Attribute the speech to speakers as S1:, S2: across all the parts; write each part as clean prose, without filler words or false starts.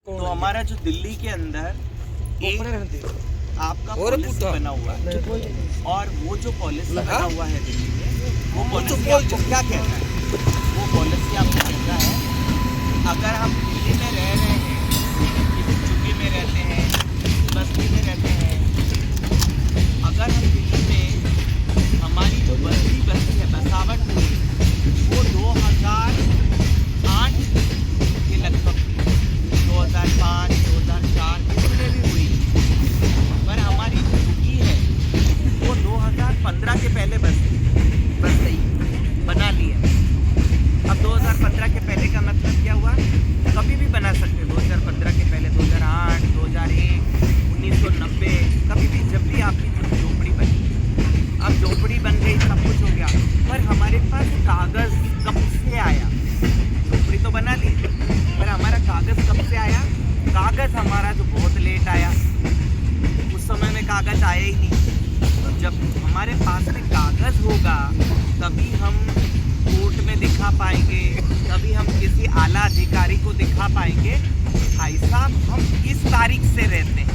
S1: तो हमारा जो दिल्ली के अंदर एक आपका पॉलिसी बना हुआ है और वो जो पॉलिसी बना हुआ है दिल्ली में, वो पॉलिसी आपको क्या कहता है? वो पॉलिसी आपको कहता है अगर हम दिल्ली में रह रहे हैं, किसी झुग्गी में रहते हैं, किसी बस्ती में रहते हैं, अगर हम दिल्ली में हमारी जो बस्ती है बसावट हुई वो 2008 के लगभग 2005 2004 इसमें भी हुई, पर हमारी जो झुग्गी है वो 2015 के पहले बस गई, बना ली है। अब 2015 के पहले का मतलब क्या हुआ? कभी भी बना सकते, 2015 के पहले 2008 2001 1990 कभी भी, जब भी आपकी झोपड़ी बनी। अब झोपड़ी बन गई, सब कुछ हो गया, पर हमारे पास कागज़ कब से आया? झोपड़ी तो बना ली, पर हमारा कागज़ कब से आया? कागज़ हमारा जो बहुत लेट आया, उस समय में कागज़ आया ही नहीं। तो जब हमारे पास में कागज़ होगा तभी हम कोर्ट में दिखा पाएंगे, तभी हम किसी आला अधिकारी को दिखा पाएंगे भाई साहब हम इस तारीख से रहते हैं।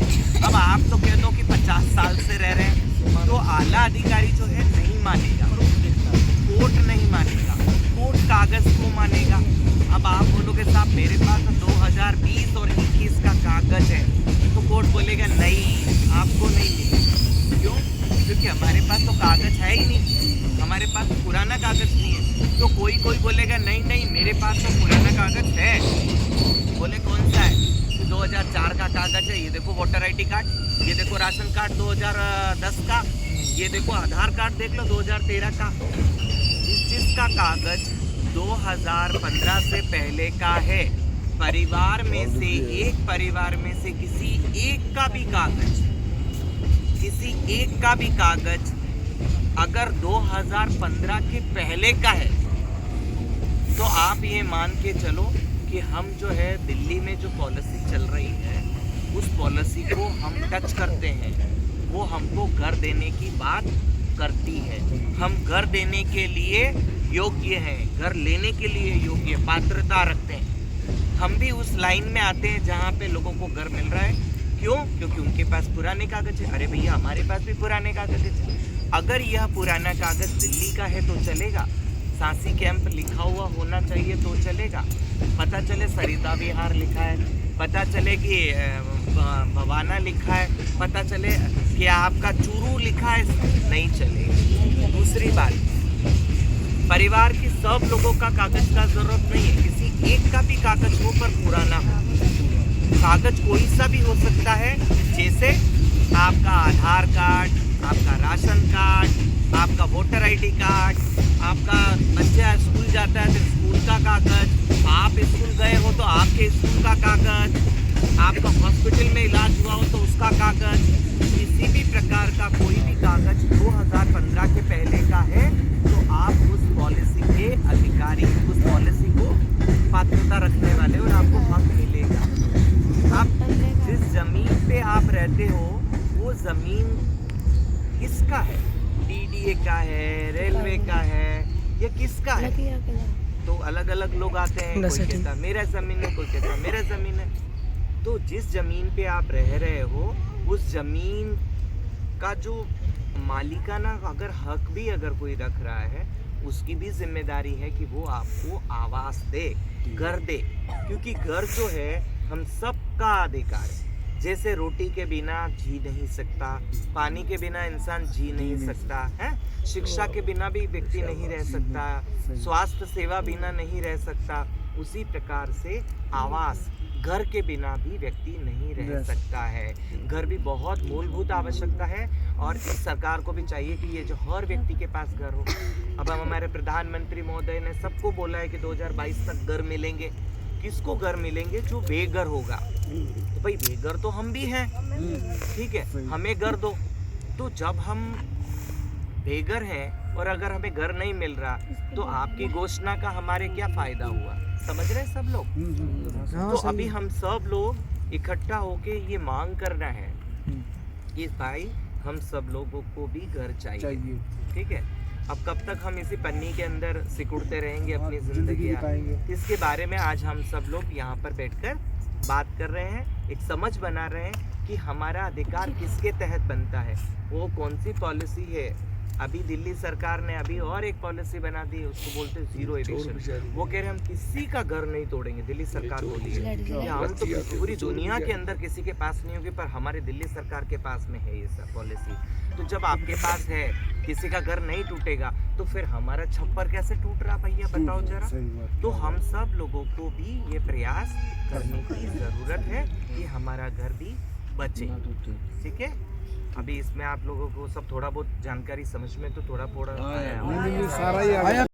S1: अब आप तो कह दो कि 50 साल से रह रहे हैं, तो आला अधिकारी जो है नहीं मानेगा, कोर्ट नहीं मानेगा, कोर्ट कागज़ को मानेगा। अब आप बोलोगे साहब मेरे पास तो 2020 और 21 का कागज़ है, तो कोर्ट बोलेगा नहीं आपको नहीं मिलेगा। क्यों? क्योंकि हमारे पास तो कागज़ है ही नहीं, हमारे पास पुराना कागज़ नहीं है। तो कोई बोलेगा नहीं नहीं मेरे पास तो पुराना कागज़ है। बोले कौन सा है? तो 2004 का कागज़ है, ये देखो वोटर ID कार्ड, ये देखो राशन कार्ड 2010 का, ये देखो आधार कार्ड देख लो 2013 का। जिसका कागज़ 2015 से पहले का है, परिवार में से किसी एक का भी कागज़ अगर 2015 के पहले का है, तो आप ये मान के चलो कि हम जो है दिल्ली में जो पॉलिसी चल रही है उस पॉलिसी को हम टच करते हैं, वो हमको घर देने की बात करती है। हम घर देने के लिए योग्य हैं, घर लेने के लिए योग्य पात्रता रखते हैं। हम भी उस लाइन में आते हैं जहाँ पे लोगों को घर मिल रहा है। क्यों? क्योंकि उनके पास पुराने कागज़ है। अरे भैया हमारे पास भी पुराने कागज़ है। अगर यह पुराना कागज़ दिल्ली का है तो चलेगा, सांसी कैंप लिखा हुआ होना चाहिए तो चलेगा, पता चले सरिता विहार लिखा है, पता चले कि भवाना लिखा है, पता चले कि आपका चूरू लिखा है, नहीं चलेगा। दूसरी बात, परिवार के सब लोगों का कागज़ का ज़रूरत नहीं है, किसी एक का भी कागज़ हो पर पुराना हो। कागज़ कोई सा भी हो सकता है, जैसे आपका आधार कार्ड, आपका राशन कार्ड, आपका वोटर ID कार्ड, आपका बच्चा स्कूल जाता है तो स्कूल का कागज़, आप स्कूल गए हो तो आपके स्कूल का कागज़, आपका हॉस्पिटल में इलाज हुआ हो तो उसका कागज़, किसी भी प्रकार का कोई भी कागज़ 2015 के पहले का है तो आप उस पॉलिसी के अधिकारी, उस पॉलिसी को पात्रता रखने वाले और आपको हक मिलेगा। आप जिस ज़मीन पे आप रहते हो वो ज़मीन किसका है? DDA का है, रेलवे का है, ये किसका है? तो अलग अलग लोग आते हैं, कोई कहता मेरा ज़मीन है, कोई कहता मेरा ज़मीन है। तो जिस ज़मीन पे आप रह रहे हो उस ज़मीन का जो मालिकाना अगर हक भी अगर कोई रख रहा है, उसकी भी जिम्मेदारी है कि वो आपको आवास दे, घर दे। क्योंकि घर जो है हम सबका अधिकार है। जैसे रोटी के बिना जी नहीं सकता, पानी के बिना इंसान जी नहीं सकता है, शिक्षा के बिना भी व्यक्ति नहीं रह सकता, स्वास्थ्य सेवा बिना नहीं रह सकता, उसी प्रकार से आवास, घर के बिना भी व्यक्ति नहीं रह सकता है। घर भी बहुत मूलभूत आवश्यकता है और इस सरकार को भी चाहिए कि ये जो हर व्यक्ति के पास घर हो। अब हम हमारे प्रधानमंत्री महोदय ने सबको बोला है कि 2022 तक घर मिलेंगे। किसको घर मिलेंगे? जो बेघर होगा। तो भाई बेघर तो हम भी हैं, ठीक है, हमें घर दो। तो जब हम बेघर हैं और अगर हमें घर नहीं मिल रहा तो आपकी घोषणा का हमारे क्या फायदा हुआ? समझ रहे सब लोग? तो अभी हम सब लोग इकट्ठा होके ये मांग करना है कि भाई हम सब लोगों को भी घर चाहिए। ठीक है, अब कब तक हम इसी पन्नी के अंदर सिकुड़ते रहेंगे अपनी जिंदगी? इसके बारे में आज हम सब लोग यहाँ पर बैठकर बात कर रहे हैं, एक समझ बना रहे हैं कि हमारा अधिकार किसके तहत बनता है, वो कौन सी पॉलिसी है। अभी दिल्ली सरकार ने अभी और एक पॉलिसी बना दी, उसको बोलते हैं जीरो एविक्शन। वो कह रहे हैं हम किसी का घर नहीं तोड़ेंगे। दिल्ली सरकार बोली है कि हम तो पूरी दुनिया के अंदर किसी के पास नहीं होगी, पर हमारे दिल्ली सरकार के पास में है ये सब पॉलिसी। तो जब आपके पास है, किसी का घर नहीं टूटेगा, तो फिर हमारा छप्पर कैसे टूट रहा भैया, बताओ जरा। तो हम सब लोगों को भी ये प्रयास करने की जरूरत है कि हमारा घर भी बचे, ठीक है। अभी इसमें आप लोगों को सब थोड़ा बहुत जानकारी समझ में तो थोड़ा आया।
S2: सारा ही